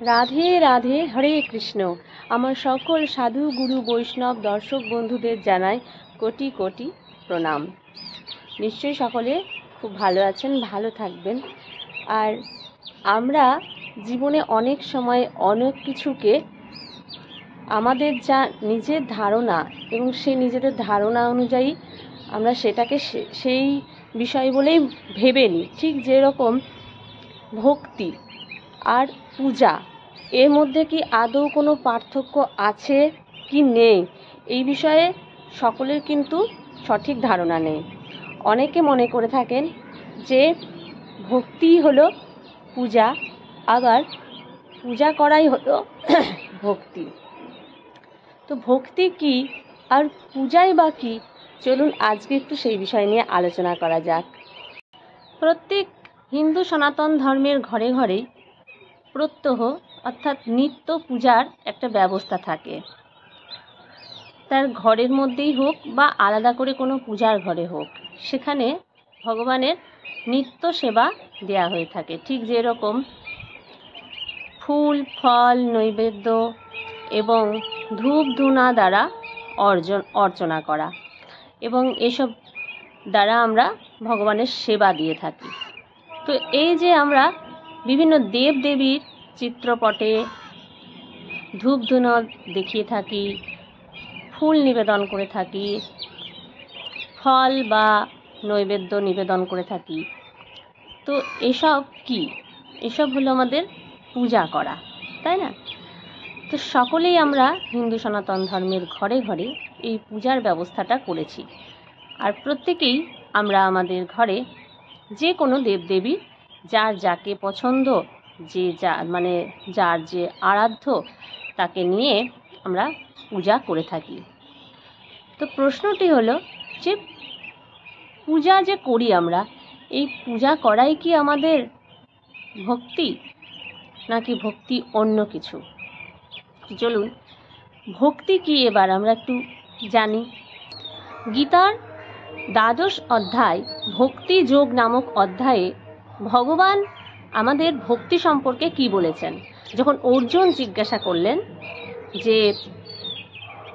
রাধে রাধে, হরে কৃষ্ণ। আমার সকল সাধু গুরু বৈষ্ণব দর্শক বন্ধুদের জানাই কোটি কোটি প্রণাম। নিশ্চয়ই সকলে খুব ভালো আছেন, ভালো থাকবেন। আর আমরা জীবনে অনেক সময় অনেক কিছুকে আমাদের যা নিজের ধারণা এবং সেই নিজেদের ধারণা অনুযায়ী আমরা সেটাকে সেই বিষয় বলেই ভেবে নিই। ঠিক যেরকম ভক্তি আর পূজা, এর মধ্যে কি আদৌ কোনো পার্থক্য আছে কি নেই, এই বিষয়ে সকলের কিন্তু সঠিক ধারণা নেই। অনেকে মনে করে থাকেন যে ভক্তি হলো পূজা, আবার পূজা করাই হলো ভক্তি। তো ভক্তি কি আর পূজাই বা কি, চলুন আজকে একটু সেই বিষয় নিয়ে আলোচনা করা যাক। প্রত্যেক হিন্দু সনাতন ধর্মের ঘরে ঘরেই প্রত্যহ অর্থাৎ নিত্য পূজার একটা ব্যবস্থা থাকে। তার ঘরের মধ্যেই হোক বা আলাদা করে কোনো পূজার ঘরে হোক, সেখানে ভগবানের নিত্য সেবা দেয়া হয়ে থাকে। ঠিক যেরকম ফুল ফল নৈবেদ্য এবং ধূপ ধুনা দ্বারা অর্চনা করা, এবং এসব দ্বারা আমরা ভগবানের সেবা দিয়ে থাকি। তো এই যে আমরা বিভিন্ন দেব দেবীর চিত্রপটে ধূপ ধুনো দেখিয়ে থাকি, ফুল নিবেদন করে থাকি, ফল বা নৈবেদ্য নিবেদন করে থাকি, তো এসব কি? এসব হলো আমাদের পূজা করা, তাই না? তো সকলেই আমরা হিন্দু সনাতন ধর্মের ঘরে ঘরে এই পূজার ব্যবস্থাটা করেছি। আর প্রত্যেকেই আমরা আমাদের ঘরে যে কোনো দেবদেবী যার যাকে পছন্দ, যে যার যে আরাধ্য, তাকে নিয়ে আমরা পূজা করে থাকি। তো প্রশ্নটি হলো যে পূজা যে করি আমরা, এই পূজা করাই কি আমাদের ভক্তি, নাকি ভক্তি অন্য কিছু? চলুন ভক্তি কি এবার আমরা একটু জানি। গীতার 12 অধ্যায় ভক্তি যোগ নামক অধ্যায়ে ভগবান আমাদের ভক্তি সম্পর্কে কি বলেছেন। যখন অর্জুন জিজ্ঞাসা করলেন যে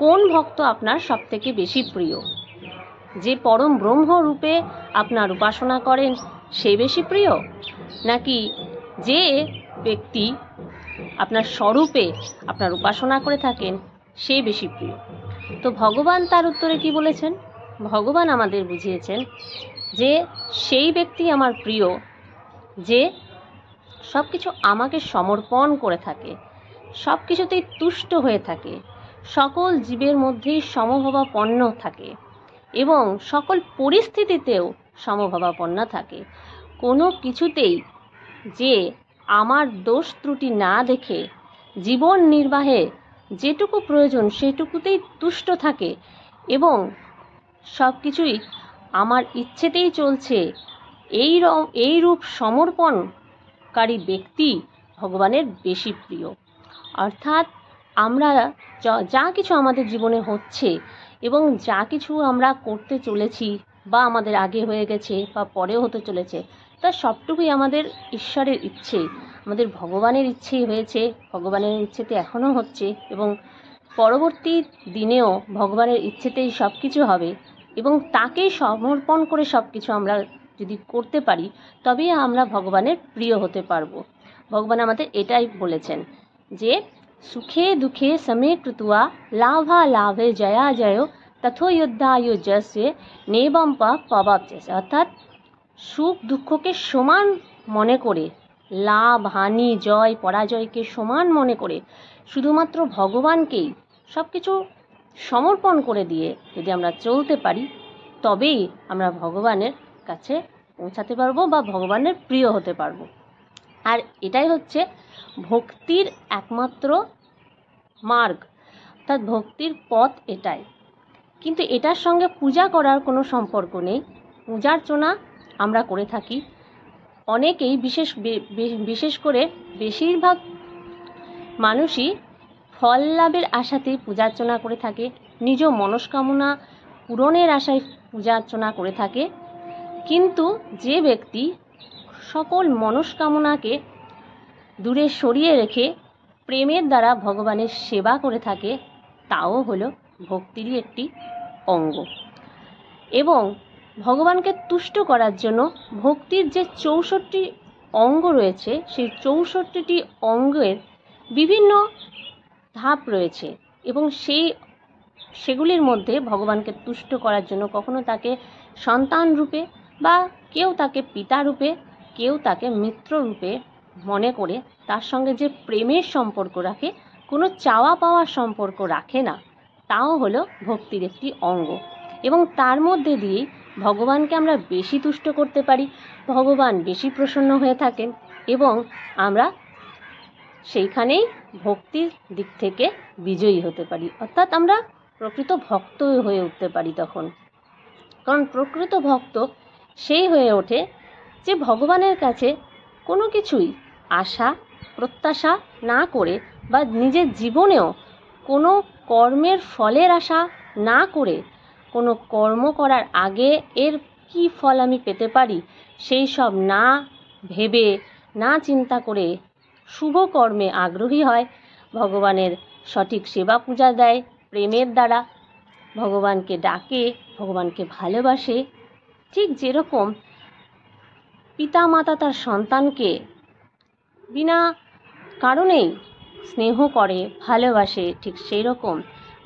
কোন ভক্ত আপনার সবথেকে বেশি প্রিয়, যে পরম ব্রহ্ম রূপে আপনার উপাসনা করেন সে বেশি প্রিয়, নাকি যে ব্যক্তি আপনার স্বরূপে আপনার উপাসনা করে থাকেন সে বেশি প্রিয়? তো ভগবান তার উত্তরে কি বলেছেন? ভগবান আমাদের বুঝিয়েছেন যে সেই ব্যক্তি আমার প্রিয় যে সব কিছু আমাকে সমর্পণ করে থাকে, সব কিছুতেই তুষ্ট হয়ে থাকে, সকল জীবের মধ্যেই সমভাবাপন্ন থাকে এবং সকল পরিস্থিতিতেও সমভাবাপন্ন থাকে। কোনো কিছুতেই যে আমার দোষ ত্রুটি না দেখে জীবন নির্বাহে যেটুকু প্রয়োজন সেটুকুতেই তুষ্ট থাকে এবং সব কিছুই আমার ইচ্ছেতেই চলছে, এই রূপ সমর্পণকারী ব্যক্তি ভগবানের বেশি প্রিয়। অর্থাৎ আমরা যা কিছু আমাদের জীবনে হচ্ছে এবং যা কিছু আমরা করতে চলেছি বা আমাদের আগে হয়ে গেছে বা পরেও হতে চলেছে, তা সবটুকুই আমাদের ঈশ্বরের ইচ্ছে, আমাদের ভগবানের ইচ্ছেই হয়েছে, ভগবানের ইচ্ছেতে এখনও হচ্ছে এবং পরবর্তী দিনেও ভগবানের ইচ্ছেতেই সব কিছু হবে। এবং তাকেই সমর্পণ করে সব কিছু আমরা যদি করতে পারি, তবেই আমরা ভগবানের প্রিয় হতে পারবো। ভগবান আমাদের এটাই বলেছেন যে সুখে দুঃখে সমে কৃতুয়া লাভা লাভে জয়া জয় তথো যুদ্ধায়ু যস্যে নেবম পবাপ্যসে। অর্থাৎ সুখ দুঃখকে সমান মনে করে, লাভ হানি জয় পরাজয়কে সমান মনে করে শুধুমাত্র ভগবানকেই সব কিছু সমর্পণ করে দিয়ে যদি আমরা চলতে পারি, তবেই আমরা ভগবানের কাছে পৌঁছাতে পারবো বা ভগবানের প্রিয় হতে পারবো। আর এটাই হচ্ছে ভক্তির একমাত্র মার্গ, অর্থাৎ ভক্তির পথ এটাই। কিন্তু এটার সঙ্গে পূজা করার কোনো সম্পর্ক নেই। পূজার্চনা আমরা করে থাকি, অনেকেই বিশেষ করে বেশিরভাগ মানুষই ফল লাভের আশাতেই পূজার্চনা করে থাকে, নিজ মনস্কামনা পূরণের আশায় পূজার্চনা করে থাকে। কিন্তু যে ব্যক্তি সকল মনস্কামনাকে দূরে সরিয়ে রেখে প্রেমের দ্বারা ভগবানের সেবা করে থাকে, তাও হলো ভক্তিরই একটি অঙ্গ। এবং ভগবানকে তুষ্ট করার জন্য ভক্তির যে 64টি অঙ্গ রয়েছে, সেই 64টি অঙ্গের বিভিন্ন ধাপ রয়েছে এবং সেগুলির মধ্যে ভগবানকে তুষ্ট করার জন্য কখনো তাকে সন্তান রূপে, বা কেউ তাকে পিতা রূপে, কেউ তাকে মিত্র রূপে মনে করে তার সঙ্গে যে প্রেমের সম্পর্ক রাখে, কোনো চাওয়া পাওয়ার সম্পর্ক রাখে না, তাও হলো ভক্তির একটি অঙ্গ। এবং তার মধ্যে দিয়েই ভগবানকে আমরা বেশি তুষ্ট করতে পারি, ভগবান বেশি প্রসন্ন হয়ে থাকেন এবং আমরা সেইখানেই ভক্তির দিক থেকে বিজয়ী হতে পারি, অর্থাৎ আমরা প্রকৃত ভক্ত হয়ে উঠতে পারি তখন। কারণ প্রকৃত ভক্ত সেই হয়ে ওঠে যে ভগবানের কাছে কোনো কিছুই আশা প্রত্যাশা না করে, বা নিজের জীবনেও কোনো কর্মের ফলের আশা না করে, কোনো কর্ম করার আগে এর কি ফল আমি পেতে পারি সেই সব না ভেবে, না চিন্তা করে শুভ কর্মে আগ্রহী হয়, ভগবানের সঠিক সেবা পূজা দেয়, প্রেমের দ্বারা ভগবানকে ডাকে, ভগবানকে ভালোবাসে। ঠিক যেরকম পিতামাতা তার সন্তানকে বিনা কারণেই স্নেহ করে, ভালোবাসে, ঠিক সেই রকম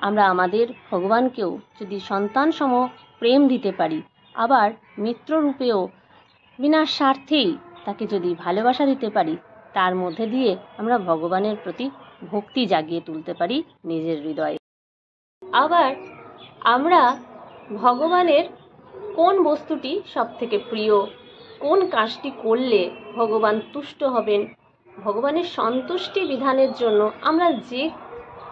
আমরা আমাদের ভগবানকেও যদি সন্তান সম প্রেম দিতে পারি, আবার মিত্ররূপেও বিনা স্বার্থেই তাকে যদি ভালোবাসা দিতে পারি, তার মধ্যে দিয়ে আমরা ভগবানের প্রতি ভক্তি জাগিয়ে তুলতে পারি নিজের হৃদয়ে। আবার আমরা ভগবানের কোন বস্তুটি সবথেকে প্রিয়, কোন কাজটি করলে ভগবান তুষ্ট হবেন, ভগবানের সন্তুষ্টি বিধানের জন্য আমরা যে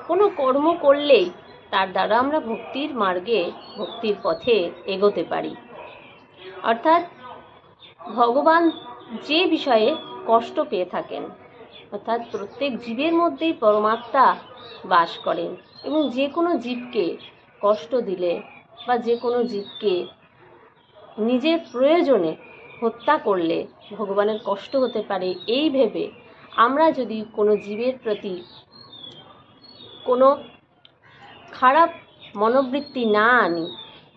কোনো কর্ম করলেই তার দ্বারা আমরা ভক্তির মার্গে, ভক্তির পথে এগোতে পারি। অর্থাৎ ভগবান যে বিষয়ে কষ্ট পেয়ে থাকেন, অর্থাৎ প্রত্যেক জীবের মধ্যেই পরমাত্মা বাস করেন এবং যে কোনো জীবকে কষ্ট দিলে, বা যে কোনো জীবকে নিজের প্রয়োজনে হত্যা করলে ভগবানের কষ্ট হতে পারে, এই ভেবে আমরা যদি কোনো জীবের প্রতি কোনো খারাপ মনোবৃত্তি না আনি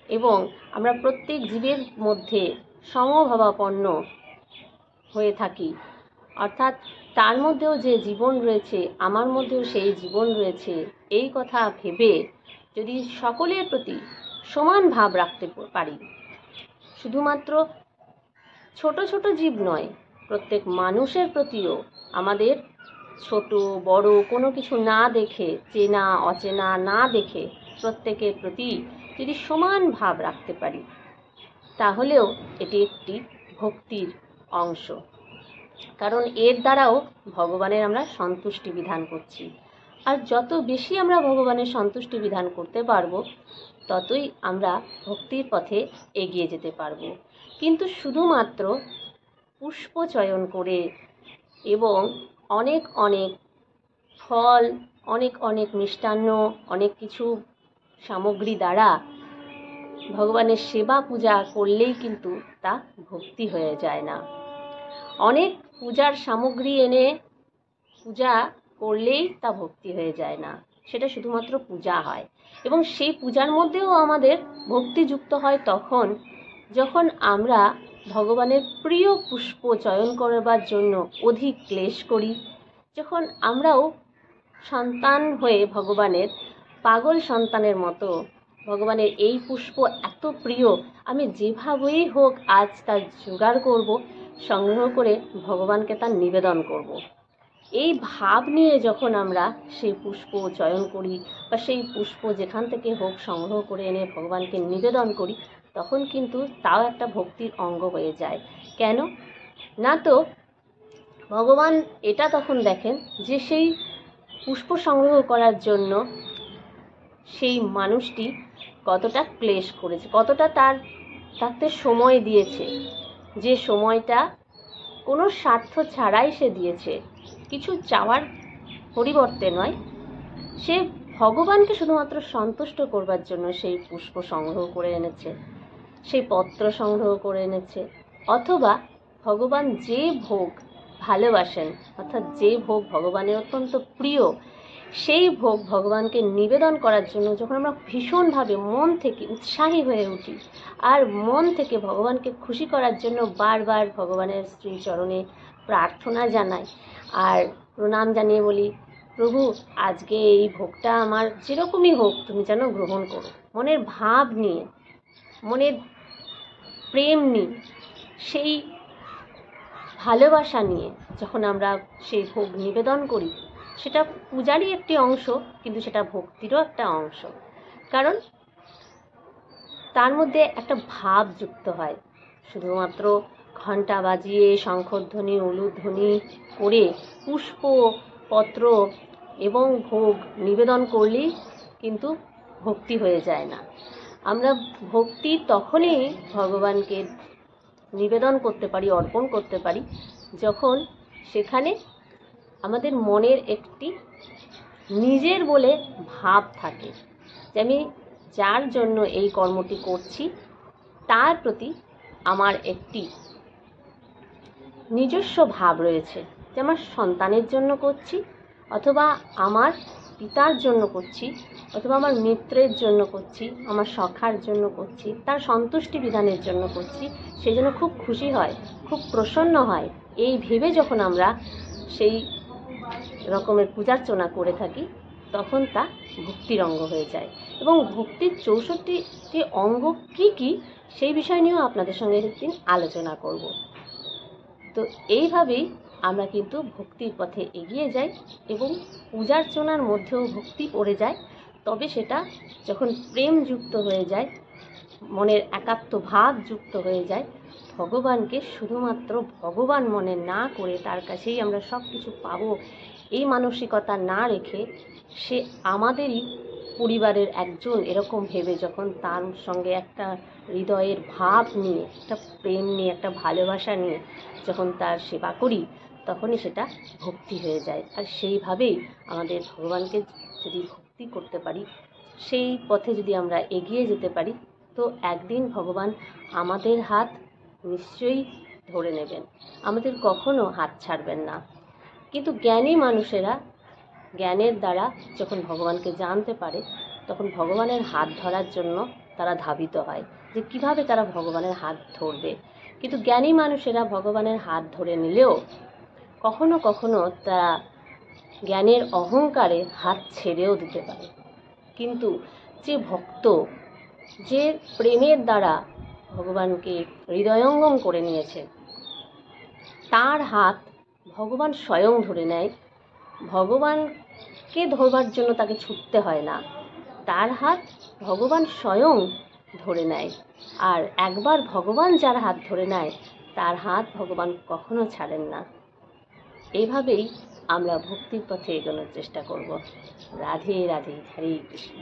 এবং আমরা প্রত্যেক জীবের মধ্যে সমভাবাপন্ন হয়ে থাকি, অর্থাৎ তার মধ্যেও যে জীবন রয়েছে আমার মধ্যেও সেই জীবন রয়েছে, এই কথা ভেবে যদি সকলের প্রতি সমান ভাব রাখতে পারি, শুধুমাত্র ছোট ছোট জীব নয়, প্রত্যেক মানুষের প্রতিও আমাদের ছোট বড় কোনো কিছু না দেখে, চেনা অচেনা না দেখে প্রত্যেকের প্রতি যদি সমান ভাব রাখতে পারি, তাহলেও এটি একটি ভক্তির অংশ। কারণ এর দ্বারাও ভগবানের আমরা সন্তুষ্টি বিধান করছি, আর যত বেশি আমরা ভগবানের সন্তুষ্টি বিধান করতে পারবো, ততই আমরা ভক্তির পথে এগিয়ে যেতে পারবো। কিন্তু শুধুমাত্র পুষ্প চয়ন করে এবং অনেক অনেক ফল, অনেক অনেক মিষ্টান্ন, অনেক কিছু সামগ্রী দ্বারা ভগবানের সেবা পূজা করলেই কিন্তু তা ভক্তি হয়ে যায় না। অনেক পূজার সামগ্রী এনে পূজা করলেই তা ভক্তি হয়ে যায় না, সেটা শুধুমাত্র পূজা হয়। এবং সেই পূজার মধ্যেও আমাদের ভক্তি যুক্ত হয় তখন যখন আমরা ভগবানের প্রিয় পুষ্প চয়ন করবার জন্য অধিক ক্লেশ করি, যখন আমরাও সন্তান হয়ে ভগবানের পাগল সন্তানের মতো ভগবানের এই পুষ্প এত প্রিয়, আমি যেভাবেই হোক আজ তার জোগাড় করব, সংগ্রহ করে ভগবানকে তার নিবেদন করব, এই ভাব নিয়ে যখন আমরা সেই পুষ্প চয়ন করি বা সেই পুষ্প যেখান থেকে হোক সংগ্রহ করে এনে ভগবানকে নিবেদন করি, তখন কিন্তু তাও একটা ভক্তির অঙ্গ হয়ে যায়। কেন না, তো ভগবান এটা তখন দেখেন যে সেই পুষ্প সংগ্রহ করার জন্য সেই মানুষটি কতটা ক্লেশ করেছে, কতটা তাতে সময় দিয়েছে, যে সময়টা কোনো স্বার্থ ছাড়াই সে দিয়েছে, কিছু চাওয়ার পরিবর্তে নয়, সে ভগবানকে শুধুমাত্র সন্তুষ্ট করবার জন্য সেই পুষ্প সংগ্রহ করে এনেছে, সেই পত্র সংগ্রহ করে এনেছে, অথবা ভগবান যে ভোগ ভালোবাসেন, অর্থাৎ যে ভোগ ভগবানের অত্যন্ত প্রিয়, সেই ভোগ ভগবানকে নিবেদন করার জন্য যখন আমরা ভীষণভাবে মন থেকে উৎসাহী হয়ে উঠি আর মন থেকে ভগবানকে খুশি করার জন্য বারবার ভগবানের শ্রীচরণে প্রার্থনা জানাই আর প্রণাম জানিয়ে বলি, প্রভু আজকে এই ভোগটা আমার যেরকমই হোক তুমি যেন গ্রহণ করো, মনের ভাব নিয়ে, মনের প্রেম নিয়ে, সেই ভালোবাসা নিয়ে যখন আমরা সেই ভোগ নিবেদন করি, সেটা পূজারই একটি অংশ, কিন্তু সেটা ভক্তিরও একটা অংশ। কারণ তার মধ্যে একটা ভাব যুক্ত হয়। শুধুমাত্র ঘণ্টা বাজিয়ে শঙ্খধ্বনি উলুধ্বনি করে পুষ্প পত্র এবং ভোগ নিবেদন করলেই কিন্তু ভক্তি হয়ে যায় না। আমরা ভক্তি তখনই ভগবানকে নিবেদন করতে পারি, অর্পণ করতে পারি, যখন সেখানে আমাদের মনের একটি নিজের বলে ভাব থাকে, যে আমি যার জন্য এই কর্মটি করছি তার প্রতি আমার একটি নিজস্ব ভাব রয়েছে, যে আমার সন্তানের জন্য করছি, অথবা আমার পিতার জন্য করছি, অথবা আমার মিত্রের জন্য করছি, আমার সখার জন্য করছি, তার সন্তুষ্টি বিধানের জন্য করছি, সেই জন্য খুব খুশি হয়, খুব প্রসন্ন হয়। এই ভেবে যখন আমরা সেই রকমের পূজার্চনা করে থাকি, তখন তা ভক্তির অঙ্গ হয়ে যায়। এবং ভক্তির 64টি অঙ্গ কী কী, সেই বিষয় নিয়েও আপনাদের সঙ্গে একদিন আলোচনা করব। তো এইভাবেই আমরা কিন্তু ভক্তির পথে এগিয়ে যাই এবং পূজার্চনার মধ্যেও ভক্তি পড়ে যায়। তবে সেটা যখন প্রেম যুক্ত হয়ে যায়, মনের একাত্ম ভাব যুক্ত হয়ে যায়, ভগবানকে শুধুমাত্র ভগবান মনে না করে তার কাছেই আমরা সব কিছু পাবো এই মানসিকতা না রেখে, সে আমাদেরই পরিবারের একজন এরকম ভেবে যখন তার সঙ্গে একটা হৃদয়ের ভাব নিয়ে, একটা প্রেম নিয়ে, একটা ভালোবাসা নিয়ে যখন তার সেবা করি, তখনই সেটা ভক্তি হয়ে যায়। আর সেইভাবেই আমাদের ভগবানকে যদি ভক্তি করতে পারি, সেই পথে যদি আমরা এগিয়ে যেতে পারি, তো একদিন ভগবান আমাদের হাত নিশ্চয়ই ধরে নেবেন, আমাদের কখনো হাত ছাড়বেন না। কিন্তু জ্ঞানী মানুষেরা জ্ঞানের দ্বারা যখন ভগবানকে জানতে পারে, তখন ভগবানের হাত ধরার জন্য তারা ধাবিত হয়, যে কিভাবে তারা ভগবানের হাত ধরবে। কিন্তু জ্ঞানী মানুষেরা ভগবানের হাত ধরে নিলেও কখনো কখনো তারা জ্ঞানের অহংকারে হাত ছেড়েও দিতে পারে। কিন্তু যে ভক্ত, যে প্রেমের দ্বারা ভগবানকে হৃদয়ঙ্গম করে নিয়েছে, তার হাত ভগবান স্বয়ং ধরে নেয়। ভগবানকে ধরবার জন্য তাকে ছুটতে হয় না, তার হাত ভগবান স্বয়ং ধরে নেয়। আর একবার ভগবান যার হাত ধরে নেয়, তার হাত ভগবান কখনো ছাড়েন না। এইভাবেই আমরা ভক্তির পথে এগোনোর চেষ্টা করব। রাধে রাধে, হরে কৃষ্ণ।